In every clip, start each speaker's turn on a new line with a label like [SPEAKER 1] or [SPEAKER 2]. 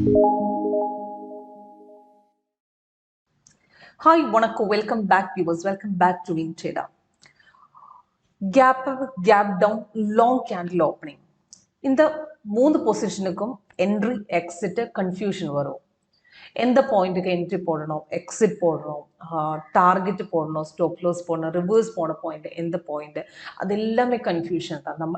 [SPEAKER 1] Hi, welcome back viewers. Welcome back to WinTrader. Gap up, gap down, long candle opening. In the மூணு பொசிஷனுக்கும் entry exit confusion வரும். எந்த பாயிண்ட்டுக்கு entry போடணும், exit போடணும், target போடணும், stop loss போடணும், reverse போன பாயிண்ட் எந்த பாயிண்ட், அது எல்லாமே கன்ஃபியூஷன் தான். நம்ம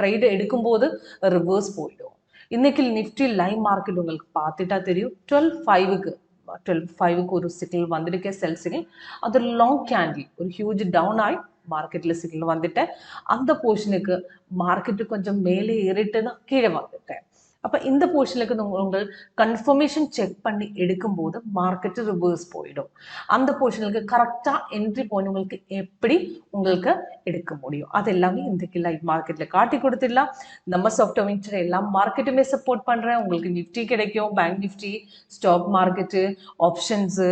[SPEAKER 1] ட்ரேட் எடுக்கும்போது ரிவர்ஸ் போயிடும். இன்னைக்கு நிஃப்டி லைவ் மார்க்கெட் உங்களுக்கு பார்த்துட்டா தெரியும். 12.5க்கு ஒரு சிக்னல் வந்துருக்கே, செல் சிக்னல். அது லாங் கேண்டில் ஒரு ஹியூஜ் டவுன் ஆகி மார்க்கெட்ல சிக்னல் வந்துட்டேன். அந்த போர்ஷனுக்கு மார்க்கெட்டு கொஞ்சம் மேலே ஏறிட்டு தான் கீழே வந்துட்டேன். அப்போ இந்த போர்ஷனுக்கு உங்கள் கன்ஃபர்மேஷன் செக் பண்ணி எடுக்கும்போது மார்க்கெட்டு ரிவர்ஸ் போயிடும். அந்த போர்ஷனுக்கு கரெக்டாக என்ட்ரி பாயிண்ட் உங்களுக்கு எப்படி உங்களுக்கு எடுக்க முடியும், அது எல்லாமே இன்றைக்கு லைவ் மார்க்கெட்டில் காட்டி கொடுத்துடலாம். நம்ம சாஃப்ட்வேர் வின்டர் எல்லா மார்க்கெட்டுமே சப்போர்ட் பண்ணுறேன். உங்களுக்கு நிஃப்டி கிடைக்கும், bank Nifty, stock market, options,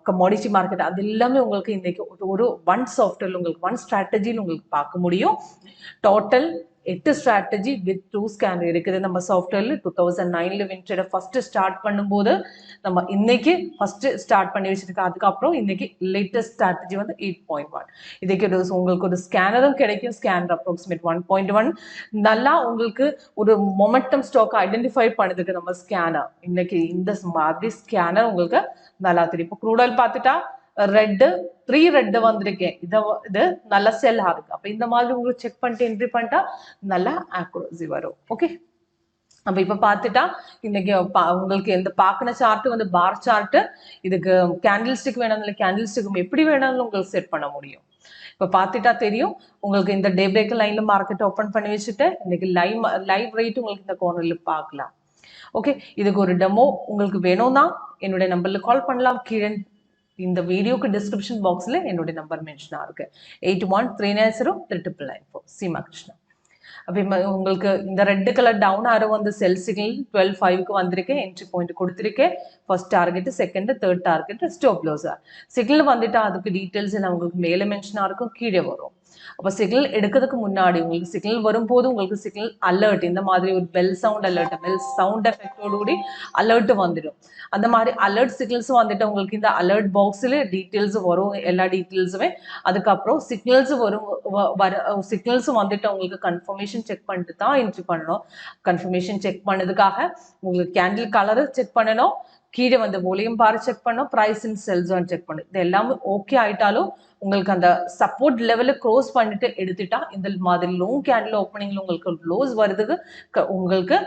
[SPEAKER 1] commodity market, அது எல்லாமே உங்களுக்கு இன்றைக்கி ஒரு ஒன் சாஃப்ட்வேர் உங்களுக்கு ஒன் ஸ்ட்ராட்டஜின்னு உங்களுக்கு பார்க்க முடியும். டோட்டல் 8 ஸ்ட்ராட்டஜி வித் 2 ஸ்கேன் இருக்குது நம்ம சாஃப்ட்வேர்ல. 2009ல் WinTrader ஃபர்ஸ்ட் ஸ்டார்ட் பண்ணும்போது நம்ம இன்னைக்கு ஃபர்ஸ்ட் ஸ்டார்ட் பண்ணி வச்சிருக்கோம். அதுக்கப்புறம் இன்னைக்கு லேட்டஸ்ட் ஸ்ட்ராட்டஜி வந்து 8.1. இதுக்கு உங்களுக்கு ஒரு ஸ்கேனரும் கிடைக்கும். ஸ்கேனர் அப்ராக்சிமேட் 1.1 நல்லா உங்களுக்கு ஒரு மொமெண்டம் ஸ்டாக் ஐடென்டிஃபை பண்ணதுக்கு நம்ம ஸ்கேனர் இன்னைக்கு இந்த மாதிரி ஸ்கேனர் உங்களுக்கு நல்லா தெரியும். இப்போ க்ரூட் ஆயில் பார்த்துட்டா ரெட்டு 3 ரெட்டு வந்திருக்கேன். இது நல்லா செல் ஆகுது. அப்போ இந்த மாதிரி உங்களுக்கு செக் பண்ணிட்டு என்ட்ரி பண்ணிட்டா நல்லா ஆக்குரசி வரும். ஓகே, அப்ப இப்ப பார்த்துட்டா இன்னைக்கு உங்களுக்கு எந்த பார்க்கன சார்ட் வந்து பார் சார்ட். இதுக்கு கேண்டில் ஸ்டிக் வேணும்ல, கேண்டில் ஸ்டிக் எப்படி வேணாலும் உங்களுக்கு செட் பண்ண முடியும். இப்ப பார்த்துட்டா தெரியும் உங்களுக்கு இந்த டே பிரேக் லைன்ல மார்க்கெட் ஓப்பன் பண்ணி வச்சுட்டு இன்னைக்கு லைவ் ரேட் உங்களுக்கு இந்த கார்னர்ல பார்க்கலாம். ஓகே, இதுக்கு ஒரு டெமோ உங்களுக்கு வேணும்னா என்னுடைய நம்பர்ல கால் பண்ணலாம். கீழே இந்த வீடியோக்கு டிஸ்கிரிப்ஷன் பாக்ஸ்ல என்னுடைய நம்பர் மென்ஷனா இருக்கு. 8139039994. சீமா கிருஷ்ணா. அப்போ உங்களுக்கு இந்த ரெட் கலர் டவுன் ஆரோ வந்து செல் சிக்னல் 12.5க்கு வந்திருக்கேன். என்ட்ரி பாயிண்ட் கொடுத்துருக்கேன். First target, second, third target, stop loss. Signal வந்துட்டா அதுக்கு டீட்டெயில்ஸ் எல்லாம் உங்களுக்கு மேலே மென்ஷனா இருக்கும், கீழே வரும். அப்போ சிக்னல் எடுக்கிறதுக்கு முன்னாடி உங்களுக்கு சிக்னல் வரும்போது உங்களுக்கு சிக்னல் அலர்ட், இந்த மாதிரி ஒரு bell sound alert, bell sound எஃபெக்டோடு கூடி அலர்ட் வந்துடும். அந்த மாதிரி அலர்ட் சிக்னல்ஸ் வந்துட்டு உங்களுக்கு இந்த அலர்ட் பாக்ஸில் டீட்டெயில்ஸ் வரும், எல்லா டீட்டெயில்ஸுமே. அதுக்கப்புறம் சிக்னல்ஸ் சிக்னல்ஸ் வந்துட்டு உங்களுக்கு கன்ஃபர்மேஷன் செக் பண்ணிட்டு தான் என்ட்ரி பண்ணணும். கன்ஃபர்மேஷன் செக் பண்ணதுக்காக உங்களுக்கு கேண்டில் கலரு செக் பண்ணணும், கீழே வந்து வால்யூம் பார் செக் பண்ணணும், ப்ரைஸ் அண்ட் செல்ஸ் செக் பண்ணணும். இது எல்லாமே ஓகே ஆயிட்டாலும் உங்களுக்கு அந்த சப்போர்ட் லெவலை க்ரோஸ் பண்ணிட்டு எடுத்துட்டா இந்த மாதிரி லாங் கேண்டில் ஓப்பனிங்ல உங்களுக்கு லோஸ் வருதுக்கு உங்களுக்கு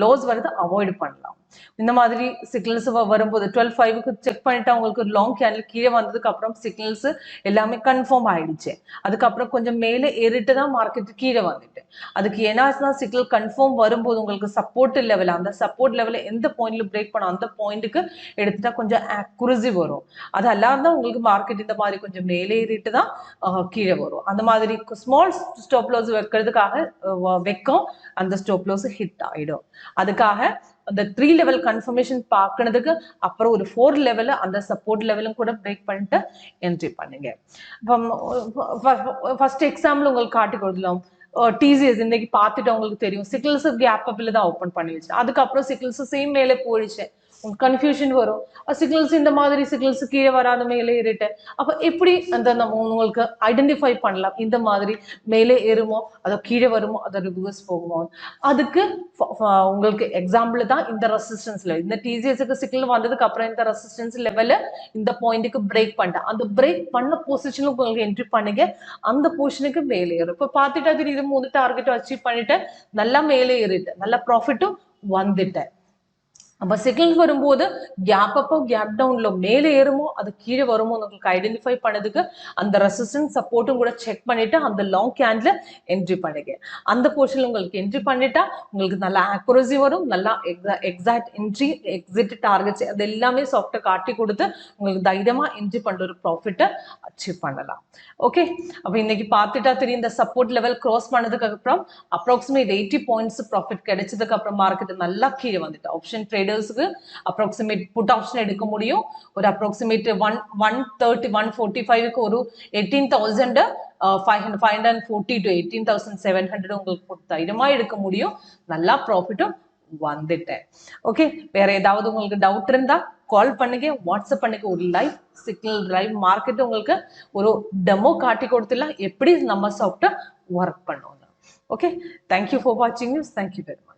[SPEAKER 1] லோஸ் வருது அவாய்ட் பண்ணலாம். இந்த மாதிரி சிக்னல்ஸ் வரும்போது 12.5க்கு செக் பண்ணிட்டா உங்களுக்கு லாங் கேண்டில் கீழே வந்ததுக்கு அப்புறம் சிக்னல்ஸ் எல்லாமே கன்ஃபார்ம் ஆயிடுச்சு. அதுக்கப்புறம் கொஞ்சம் மேலே ஏறிட்டு தான் மார்க்கெட் கீழே வந்துட்டு அதுக்கு ஏன்னா சிக்னல் கன்ஃபார்ம் வரும்போது உங்களுக்கு சப்போர்ட் லெவல், அந்த சப்போர்ட் லெவலில் எந்த பாயிண்ட்ல பிரேக் பண்ணும் அந்த பாயிண்ட்டுக்கு எடுத்துட்டா கொஞ்சம் ஆக்குரசி வரும். அது எல்லாம் தான் உங்களுக்கு மார்க்கெட் இந்த மாதிரி கொஞ்சம் மேலே ஏறிட்டு தான் கீழே வரும். அந்த மாதிரி ஸ்மால் ஸ்டாப் லாஸ் வைக்கிறதுக்காக வைக்கும், அந்த ஸ்டாப் லாஸ் ஹிட் ஆயிடும். அதுக்காக அந்த 3 லெவல் கன்ஃபர்மேஷன் பார்க்கறதுக்கு அப்புறம் ஒரு 4 லெவல் அந்த சப்போர்ட் லெவலும் கூட பிரேக் பண்ணிட்டு என்ட்ரி பண்ணுங்க. ஃபர்ஸ்ட் எக்ஸாம்பிள் உங்களுக்கு காட்டி கொடுக்கலாம். டிசிஎஸ் இன்னைக்கு பார்த்துட்டு உங்களுக்கு தெரியும் சிக்னல்ஸ் கேப் அப்ல தான் ஓப்பன் பண்ணி வச்சு, அதுக்கப்புறம் சிக்னல்ஸ் சேம் மேலே போயிடுச்சு. கன்ஃபியூஷன் வரும். சிக்னல்ஸ் இந்த மாதிரி சிக்னல்ஸ் கீழே வராத மேலே ஏறிட்டு அப்போ எப்படி அந்த நம்ம உங்களுக்கு ஐடென்டிஃபை பண்ணலாம் இந்த மாதிரி மேலே ஏறுமோ அதை கீழே வருமோ அதை ரிவர்ஸ் போகுமோ. அதுக்கு உங்களுக்கு எக்ஸாம்பிள் தான் இந்த ரெசிஸ்டன்ஸ் லெவல். இந்த டிசிஎஸ்க்கு சிக்னல் வந்ததுக்கு அப்புறம் இந்த ரெசிஸ்டன்ஸ் லெவல்ல இந்த பாயிண்ட்டுக்கு பிரேக் பண்ணிட்டேன். அந்த பிரேக் பண்ண பொசிஷனுக்கு உங்களுக்கு என்ட்ரி பண்ணுங்க, அந்த பொசிஷனுக்கு மேலே ஏறும். இப்போ பார்த்துட்டா தெரியுது 3 டார்கெட் அச்சீவ் பண்ணிட்டு நல்லா மேலே ஏறிட்டு நல்லா ப்ராஃபிட்டும் வந்துட்டேன். அப்போ சிக்னல்ஸ் வரும்போது கேப் அப்போ கேப் டவுன்ல மேலே ஏறுமோ அது கீழே வருமோ உங்களுக்கு ஐடென்டிஃபை பண்ணதுக்கு அந்த ரெசிஸ்டன்ஸ் சப்போர்ட்டும் கூட செக் பண்ணிட்டு அந்த லாங் கேண்ட்ல என்ட்ரி பண்ணுங்க. அந்த போர்ஷன்ல உங்களுக்கு என்ட்ரி பண்ணிட்டா உங்களுக்கு நல்லா ஆக்குரசி வரும், நல்லா எக்ஸாக்ட் என்ட்ரி எக்ஸிட் டார்கெட்ஸ் அது எல்லாமே சாஃப்ட்வேர் காட்டி கொடுத்து உங்களுக்கு தைரியமா என்ட்ரி பண்ற ஒரு ப்ராஃபிட்டை அச்சீவ் பண்ணலாம். ஓகே, அப்போ இன்னைக்கு பார்த்துட்டா தெரியும் இந்த சப்போர்ட் லெவல் கிராஸ் பண்ணதுக்கு அப்புறம் அப்ராக்சிமேட் 80 பாயிண்ட்ஸ் ப்ராஃபிட் கிடைச்சதுக்கு அப்புறம் மார்க்கெட் நல்லா கீழே வந்துட்டு ஆப்ஷன் ட்ரேடர்ஸ்க்கு அப்ராக்சிமேட் புட் ஆப்ஷன் எடுக்க முடியும். ஒரு அப்ராக்சிமேட் 145க்கு ஒரு 18,540 to 18,700 உங்களுக்கு தைரியமா எடுக்க முடியும். நல்லா ப்ராஃபிட்டும் வந்துட்டேன். ஓகே, வேற ஏதாவது உங்களுக்கு டவுட் இருந்தா கால் பண்ணுங்க, வாட்ஸ்அப் பண்ணுங்க. ஒரு லைவ் சிக்னல் லைவ் மார்க்கெட் உங்களுக்கு ஒரு டெமோ காட்டி கொடுத்துலாம் எப்படி நம்ம சாஃப்ட்வேர் ஒர்க் பண்ணுவோம். ஓகே, தேங்க்யூ ஃபார் வாட்சிங் நியூஸ். Thank you very much.